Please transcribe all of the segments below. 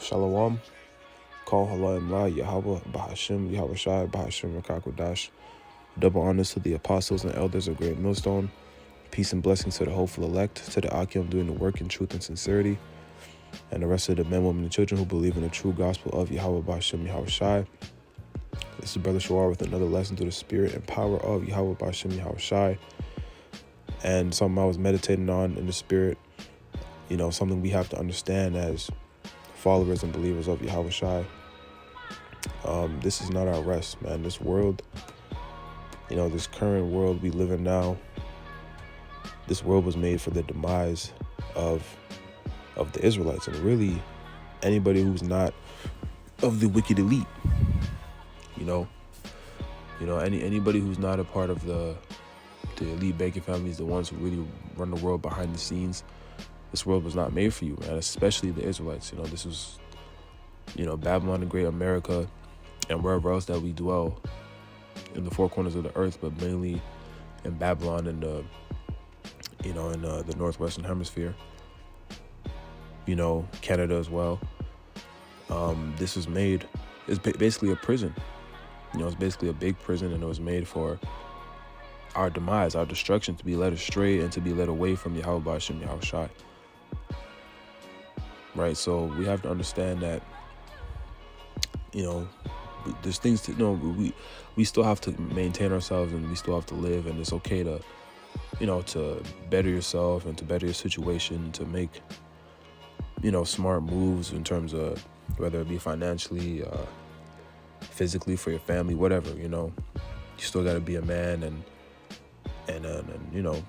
Shalom. Call Hala Imla, Yahweh, Bahashim, Yahweh Shai, Bahashim, Rakakwadash. Double honors to the apostles and elders of Great Millstone. Peace and blessings to the hopeful elect, to the Akim doing the work in truth and sincerity, and the rest of the men, women, and children who believe in the true gospel of Yahweh, Bahashim, Yahweh Shai. This is Brother Shawar with another lesson through the spirit and power of Yahweh, Bahashim, Yahweh Shai. And something I was meditating on in the spirit, something we have to understand as followers and believers of Yahweh Shai. This is not our rest, man. This world, this current world we live in now, this world was made for the demise of the Israelites, and really anybody who's not of the wicked elite. Anybody who's not a part of the elite banking families, the ones who really run the world behind the scenes. This world was not made for you, man, especially the Israelites. This was, Babylon, the great America, and wherever else that we dwell in the four corners of the earth, but mainly in Babylon and, the Northwestern Hemisphere, Canada as well. This was made, it's basically a prison. It's basically a big prison, and it was made for our demise, our destruction, to be led astray and to be led away from Yahweh Ba'ashem Yahweh Shai. Right, so we have to understand that, there's things to, we still have to maintain ourselves, and we still have to live, and it's okay to, to better yourself and to better your situation, to make, smart moves in terms of whether it be financially, physically, for your family, whatever, you still got to be a man and you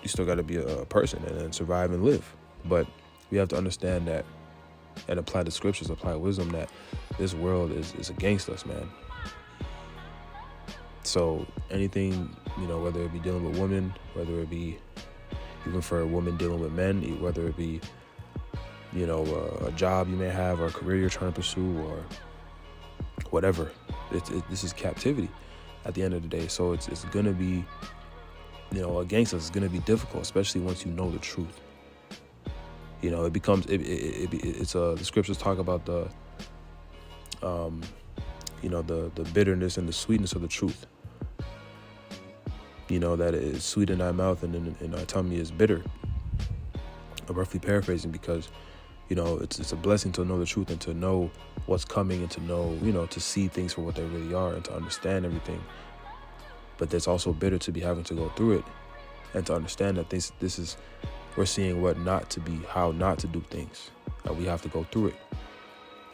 still got to be a person and survive and live. But we have to understand that and apply the scriptures, apply wisdom, that this world is against us, man. So anything, whether it be dealing with women, whether it be even for a woman dealing with men, whether it be, a job you may have or a career you're trying to pursue or whatever, this is captivity at the end of the day. So it's going to be, against us. It's going to be difficult, especially once you know the truth. It becomes, the scriptures talk about the bitterness and the sweetness of the truth. That it is sweet in thy mouth and in thy tummy is bitter. I'm roughly paraphrasing because, it's a blessing to know the truth and to know what's coming and to know, to see things for what they really are and to understand everything. But it's also bitter to be having to go through it and to understand that this is, we're seeing what not to be, how not to do things. And we have to go through it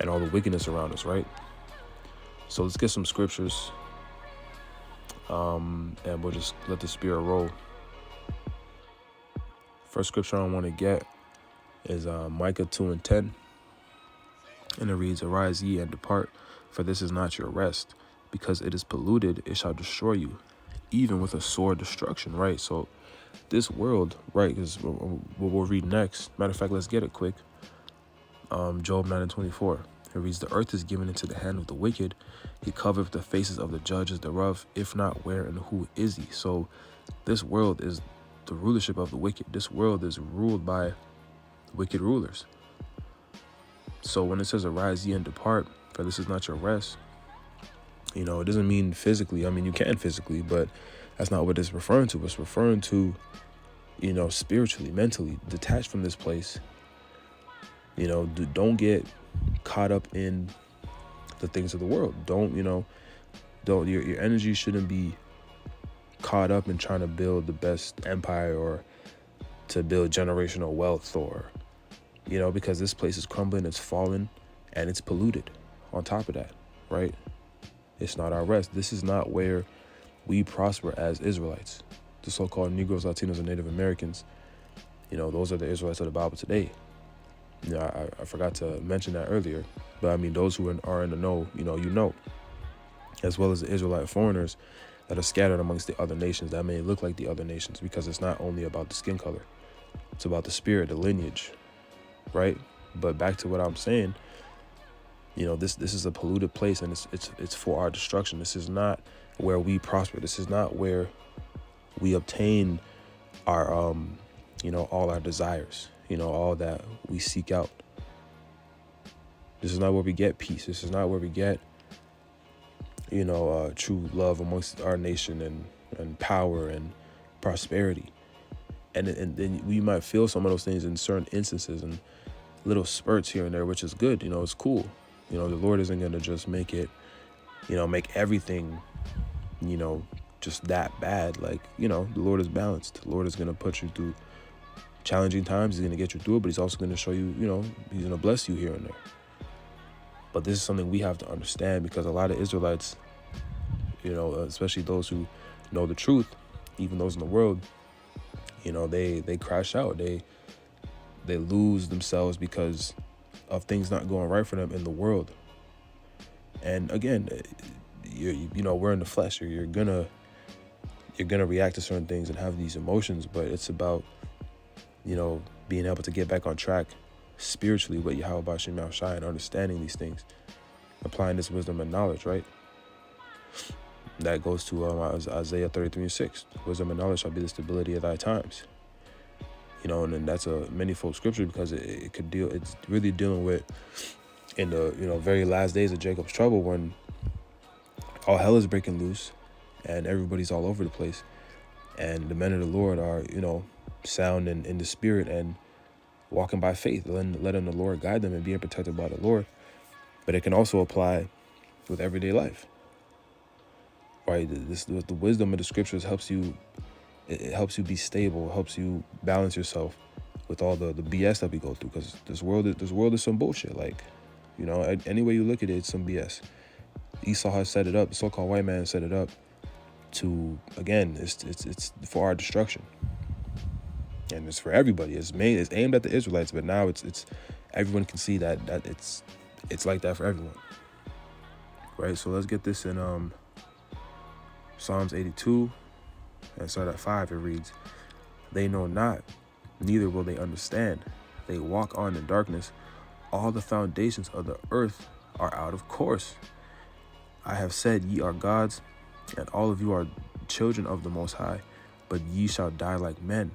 and all the wickedness around us, right? So let's get some scriptures and we'll just let the spirit roll. First scripture I want to get is Micah 2:10. And it reads, "Arise ye and depart, for this is not your rest. Because it is polluted, it shall destroy you, even with a sore destruction," right? So this world, right, is what we'll read next. Matter of fact, let's get it quick. Job 9:24. It reads, "The earth is given into the hand of the wicked. He covereth the faces of the judges thereof. If not, where and who is he?" So this world is the rulership of the wicked. This world is ruled by wicked rulers. So when it says, "Arise ye and depart, for this is not your rest," it doesn't mean physically. I mean, you can physically, but that's not what it's referring to. It's referring to, spiritually, mentally, detached from this place. Don't get caught up in the things of the world. Your energy shouldn't be caught up in trying to build the best empire or to build generational wealth or, because this place is crumbling, it's fallen, and it's polluted on top of that, right? It's not our rest. This is not where we prosper as Israelites. The so-called Negros, Latinos, and Native Americans, those are the Israelites of the Bible today. I forgot to mention that earlier, but I mean, those who are in the know, as well as the Israelite foreigners that are scattered amongst the other nations that may look like the other nations, because it's not only about the skin color, it's about the spirit, the lineage, right? But back to what I'm saying, this is a polluted place, and it's for our destruction. This is not where we prosper. This is not where we obtain our all our desires, all that we seek out. This is not where we get peace. This is not where we get, true love amongst our nation and power and prosperity. And then we might feel some of those things in certain instances and little spurts here and there, which is good. It's cool. The Lord isn't going to just make it, make everything, just that bad. Like, the Lord is balanced. The Lord is going to put you through challenging times. He's going to get you through it, but he's also going to show you, he's going to bless you here and there. But this is something we have to understand, because a lot of Israelites, especially those who know the truth, even those in the world, they crash out. They lose themselves because of things not going right for them in the world. And again, we're in the flesh. You're gonna react to certain things and have these emotions, but it's about, being able to get back on track spiritually with Yahweh B'Shem Yahushai and understanding these things, applying this wisdom and knowledge, right? That goes to Isaiah 33:6. Wisdom and knowledge shall be the stability of thy times. And then that's a manifold scripture, because it's really dealing with in the, very last days of Jacob's trouble, when all hell is breaking loose and everybody's all over the place. And the men of the Lord are, sound in the spirit and walking by faith, letting the Lord guide them and being protected by the Lord. But it can also apply with everyday life, right? The wisdom of the scriptures helps you be stable, helps you balance yourself with all the BS that we go through, because this world is some bullshit. Like, any way you look at it, it's some BS. Esau has set it up, the so-called white man set it up to, again, it's for our destruction. And it's for everybody. It's aimed at the Israelites, but now it's everyone can see that it's like that for everyone. Right? So let's get this in Psalms 82 and start at 5. It reads, "They know not, neither will they understand. They walk on in darkness. All the foundations of the earth are out of course. I have said, ye are gods, and all of you are children of the Most High, but ye shall die like men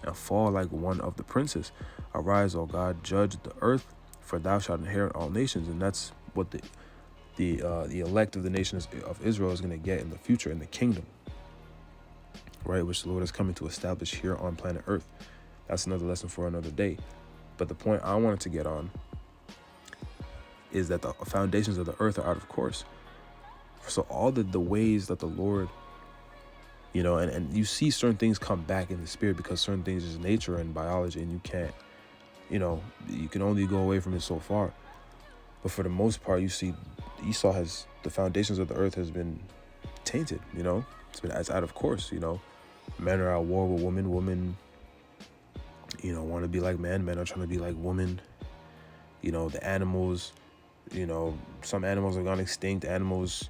and fall like one of the princes. Arise, O God, judge the earth, for thou shalt inherit all nations." And that's what the elect of the nations of Israel is going to get in the future, in the kingdom, right? Which the Lord is coming to establish here on planet Earth. That's another lesson for another day. But the point I wanted to get on is that the foundations of the earth are out of course. So all the ways that the Lord, and you see certain things come back in the spirit, because certain things is nature and biology, and you can't, you can only go away from it so far. But for the most part, you see the foundations of the earth has been tainted, it's out of course. Men are at war with women. Women, want to be like men. Men are trying to be like women. The animals, some animals have gone extinct. Animals,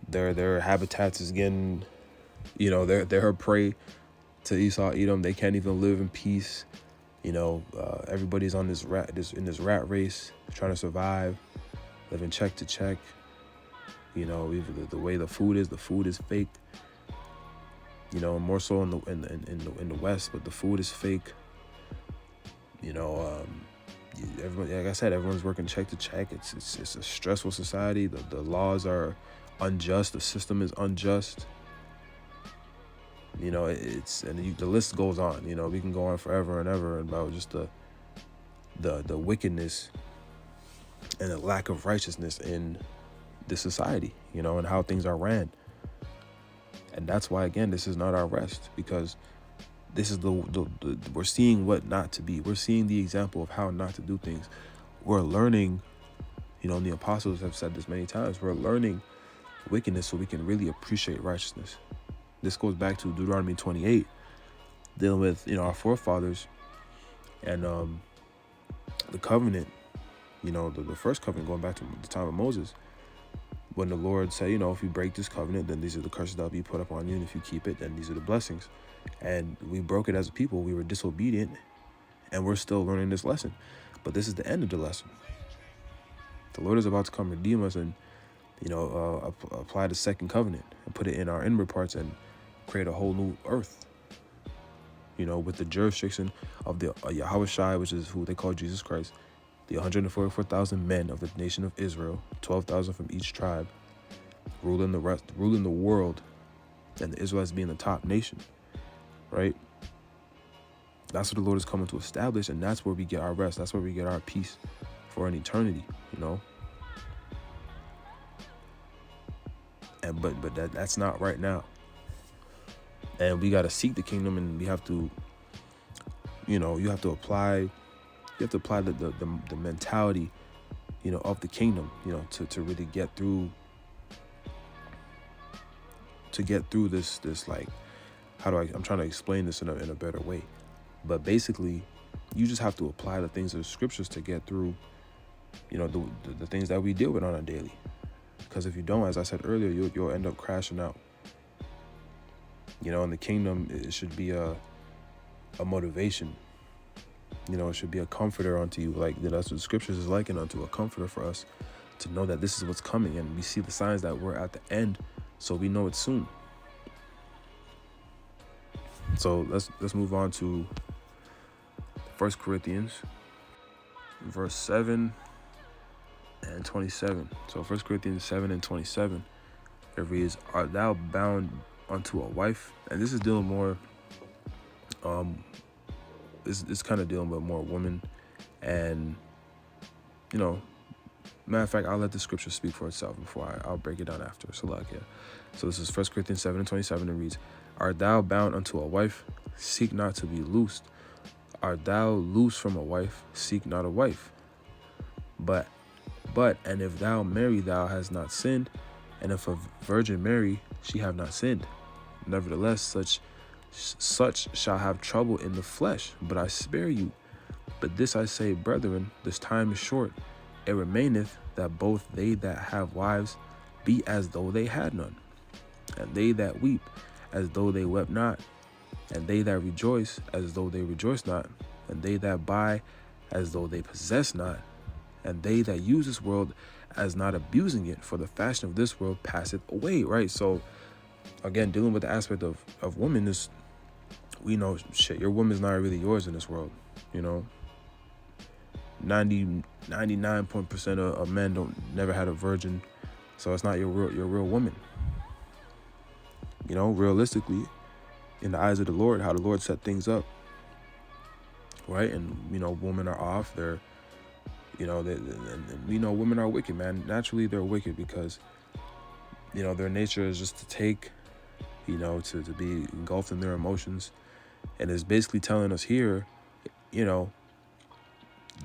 their habitats is getting, they're a prey to Esau, Edom. They can't even live in peace. Everybody's on this rat race, trying to survive, living check to check. Even the way the food is fake. More so in the West, but the food is fake. Everybody, like I said, everyone's working check to check. It's a stressful society. The laws are unjust. The system is unjust. The list goes on. We can go on forever and ever about just the wickedness and the lack of righteousness in this society, and how things are ran. And that's why, again, this is not our rest, because this is we're seeing what not to be. We're seeing the example of how not to do things. We're learning, and the apostles have said this many times, we're learning wickedness so we can really appreciate righteousness. This goes back to Deuteronomy 28, dealing with, our forefathers and the covenant, the first covenant, going back to the time of Moses, when the Lord said, if you break this covenant, then these are the curses that will be put up on you, and if you keep it, then these are the blessings. And we broke it as a people. We were disobedient, and we're still learning this lesson. But this is the end of the lesson. The Lord is about to come redeem us and, apply the second covenant and put it in our inward parts and create a whole new earth, with the jurisdiction of the Yahweh Shai, which is who they call Jesus Christ, the 144,000 men of the nation of Israel, 12,000 from each tribe, ruling the world, and the Israelites being the top nation, right? That's what the Lord is coming to establish, and that's where we get our rest. That's where we get our peace for an eternity, you know. And but that's not right now. And we got to seek the kingdom, and we have to, you know, you have to apply the mentality, you know, of the kingdom, you know, to really get through this like, I'm trying to explain this in a better way. But basically, you just have to apply the things of the scriptures to get through, you know, the things that we deal with on a daily. Because if you don't, as I said earlier, you'll end up crashing out. You know, in the kingdom, it should be a motivation. You know, it should be a comforter unto you. Like, that's what the scriptures is likened unto, a comforter for us to know that this is what's coming. And we see the signs that we're at the end, so we know it's soon. So let's move on to 1 Corinthians, verse 7 and 27. So 1 Corinthians 7 and 27, it reads, "Art thou bound unto a wife?" And this is dealing more, it's kind of dealing with more women. And, you know, matter of fact, I'll let the scripture speak for itself before I'll break it down after. So like, yeah. So this is 1 Corinthians 7 and 27. It reads, "Art thou bound unto a wife? Seek not to be loosed. Art thou loose from a wife? Seek not a wife. But, and if thou marry, thou hast not sinned. And if a virgin marry, she have not sinned. Nevertheless, such shall have trouble in the flesh, but I spare you. But this I say, brethren, this time is short. It remaineth that both they that have wives be as though they had none, and they that weep as though they wept not, and they that rejoice as though they rejoice not, and they that buy as though they possess not, and they that use this world as not abusing it, for the fashion of this world passeth away," right? So again, dealing with the aspect of women is, we know, shit, your woman's not really yours in this world, you know. 99% of men never had a virgin, so it's not your real woman. You know, realistically, in the eyes of the Lord, how the Lord set things up, right? And, you know, women are off. They're, you know, we know women are wicked, man. Naturally, they're wicked because, you know, their nature is just to take, you know, to be engulfed in their emotions. And it's basically telling us here, you know,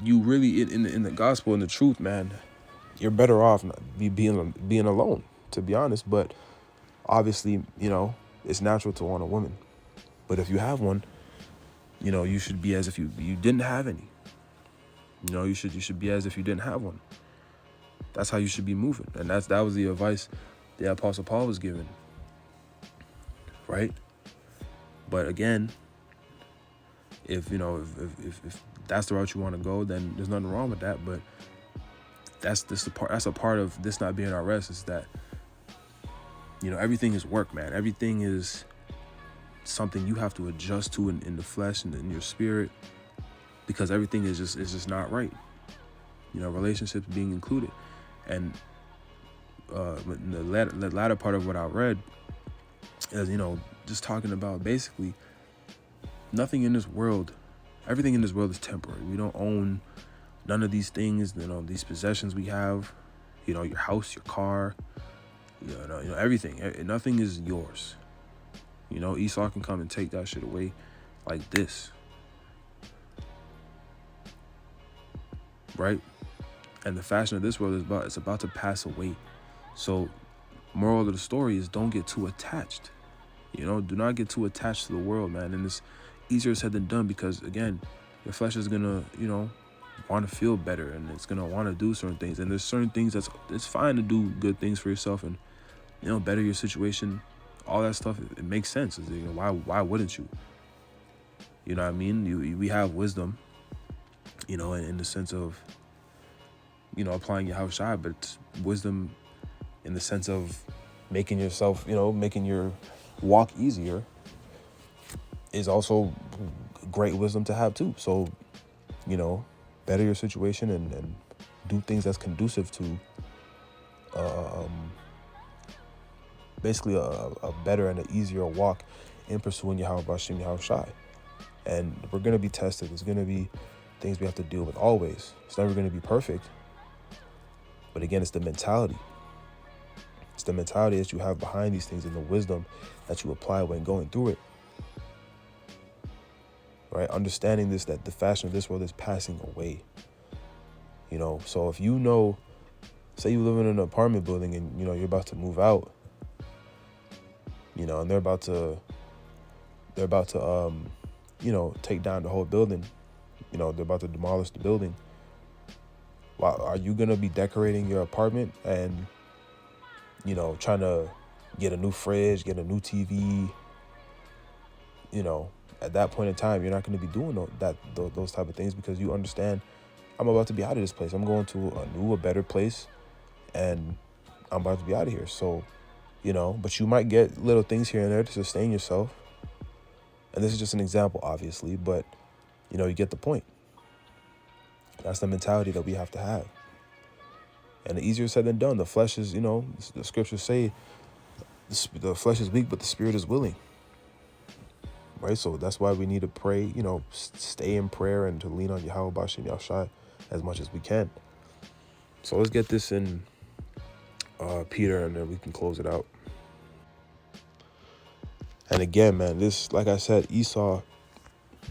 you really, in the gospel and the truth, man, you're better off being alone, to be honest. But obviously, you know, it's natural to want a woman. But if you have one, you know, you should be as if you didn't have any. You know, you should be as if you didn't have one. That's how you should be moving. And that was the advice the Apostle Paul was given, right? But again, if, you know, if that's the route you want to go, then there's nothing wrong with that. But that's a part of this not being our rest, is that, you know, everything is work, man. Everything is something you have to adjust to in the flesh and in your spirit, because everything is just not right. You know, relationships being included. And the latter part of what I read is, you know, just talking about basically everything in this world is temporary. We don't own none of these things, you know, these possessions we have, you know, your house, your car, you know, everything. Nothing is yours. You know, Esau can come and take that shit away like this. Right? And the fashion of this world it's about to pass away. So moral of the story is, don't get too attached. You know, do not get too attached to the world, man. And it's easier said than done, because again, your flesh is gonna, you know, want to feel better, and it's gonna want to do certain things. And there's certain things it's fine to do good things for yourself and, you know, better your situation. All that stuff, it makes sense. You know, why wouldn't you? You know what I mean? We have wisdom, you know, in the sense of, you know, applying your house shot, but it's wisdom in the sense of making yourself, you know, making your walk easier is also great wisdom to have too. So, you know, better your situation and do things that's conducive to basically a better and an easier walk in pursuing Yahweh Bashim Yahweh Shai. And we're going to be tested. There's going to be things we have to deal with always. It's never going to be perfect. But again, it's the mentality. It's the mentality that you have behind these things and the wisdom that you apply when going through it. Right? Understanding this, that the fashion of this world is passing away. You know, so if you know, say you live in an apartment building and, you know, you're about to move out, you know, and they're about to, you know, take down the whole building. You know, they're about to demolish the building. Well, are you going to be decorating your apartment and, you know, trying to get a new fridge, get a new TV? You know, at that point in time, you're not going to be doing those type of things, because you understand, I'm about to be out of this place. I'm going to a better place, and I'm about to be out of here. So, you know, but you might get little things here and there to sustain yourself. And this is just an example, obviously, but, you know, you get the point. That's the mentality that we have to have. And the easier said than done. The flesh is, you know, the scriptures say the flesh is weak, but the spirit is willing. Right? So that's why we need to pray, you know, stay in prayer and to lean on Yahweh Bashim Yahshai as much as we can. So let's get this in Peter, and then we can close it out. And again, man, this, like I said, Esau,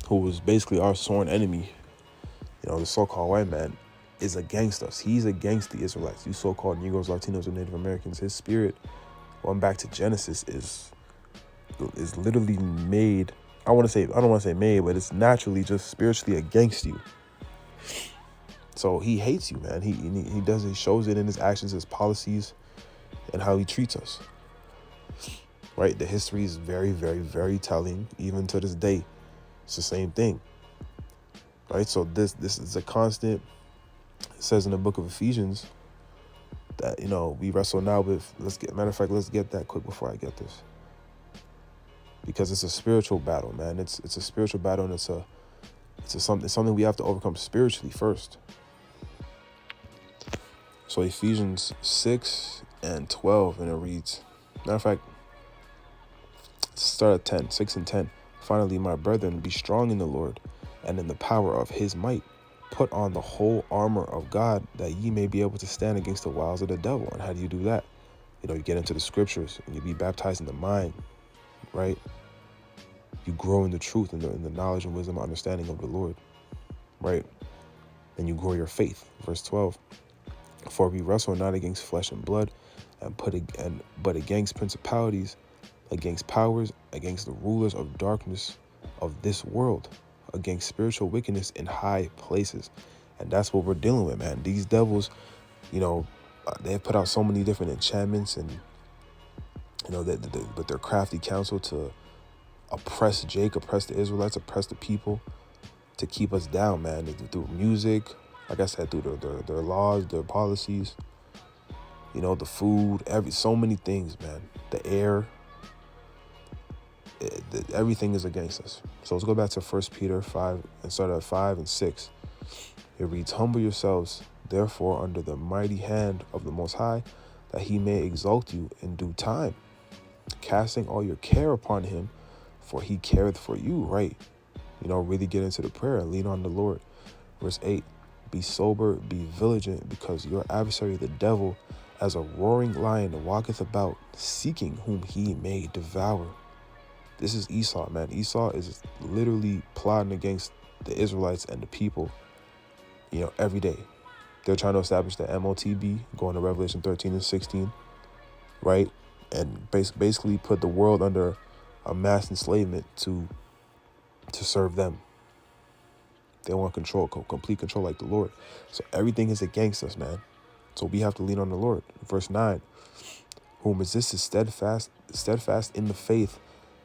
who was basically our sworn enemy, you know, the so-called white man, is against us. He's against the Israelites. You so-called Negros, Latinos, and Native Americans. His spirit, going back to Genesis, is literally made. I don't want to say made, but it's naturally just spiritually against you. So he hates you, man. He shows it in his actions, his policies, and how he treats us. Right? The history is very, very, very telling. Even to this day, it's the same thing. Right? So this is a constant. It says in the book of Ephesians that, you know, we wrestle now with, let's get that quick before I get this. Because it's a spiritual battle, man. It's a spiritual battle, and it's something we have to overcome spiritually first. So Ephesians 6 and 12, and it reads, matter of fact, start at 10, 6 and 10. Finally, my brethren, be strong in the Lord and in the power of his might. Put on the whole armor of God, that ye may be able to stand against the wiles of the devil. And how do you do that? You know, you get into the scriptures and you be baptized in the mind, right? You grow in the truth and in the knowledge and wisdom and understanding of the Lord, right? And you grow your faith. Verse 12. For we wrestle not against flesh and blood, but against principalities, against powers, against the rulers of darkness of this world, against spiritual wickedness in high places. And that's what we're dealing with, man. These devils, you know, they have put out so many different enchantments, and, you know, with their crafty counsel to oppress the Israelites, oppress the people, to keep us down, man. Through music, like I said, through their laws, their policies, you know, the food, so many things, man. The air, everything is against us. So let's go back to 1 Peter 5 and start at 5 and 6. It reads, humble yourselves, therefore, under the mighty hand of the Most High, that he may exalt you in due time, casting all your care upon him, for he careth for you, right? You know, really get into the prayer and lean on the Lord. Verse 8, be sober, be vigilant, because your adversary, the devil, as a roaring lion, walketh about, seeking whom he may devour. This is Esau, man. Esau is literally plotting against the Israelites and the people, you know, every day. They're trying to establish the MOTB, going to Revelation 13 and 16, right? And basically put the world under a mass enslavement to serve them. They want control, complete control like the Lord. So everything is against us, man. So we have to lean on the Lord. Verse 9, whom resisteth steadfast in the faith,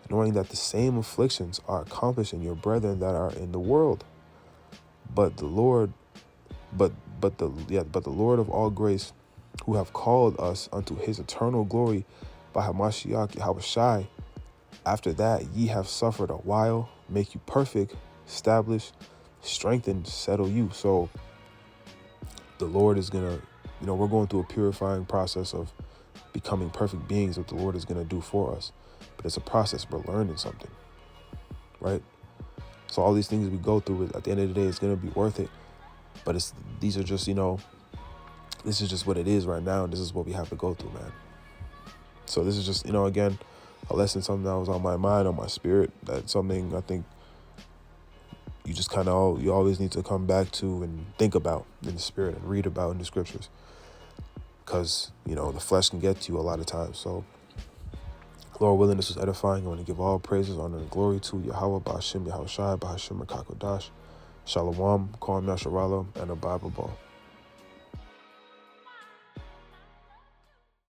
knowing that the same afflictions are accomplished in your brethren that are in the world. But the Lord of all grace, who have called us unto his eternal glory by Hamashiach Yahushai, after that ye have suffered a while, make you perfect, establish, strengthen, settle you. So the Lord is going to, we're going through a purifying process of becoming perfect beings, what the Lord is going to do for us. But it's a process. We're learning something, right? So all these things we go through, at the end of the day, it's going to be worth it. But these are just, this is just what it is right now. And this is what we have to go through, man. So this is just, again, a lesson, something that was on my mind, on my spirit. That's something I think you just you always need to come back to and think about in the spirit and read about in the scriptures. Because, the flesh can get to you a lot of times. So, Lord willing, this was edifying. I want to give all praises, honor, and glory to Yahweh, Ba'ashim, Yahushai, Ba'ashim, Rakakodash, Shalom, Kwam, Yasharala, and a Bible Ball.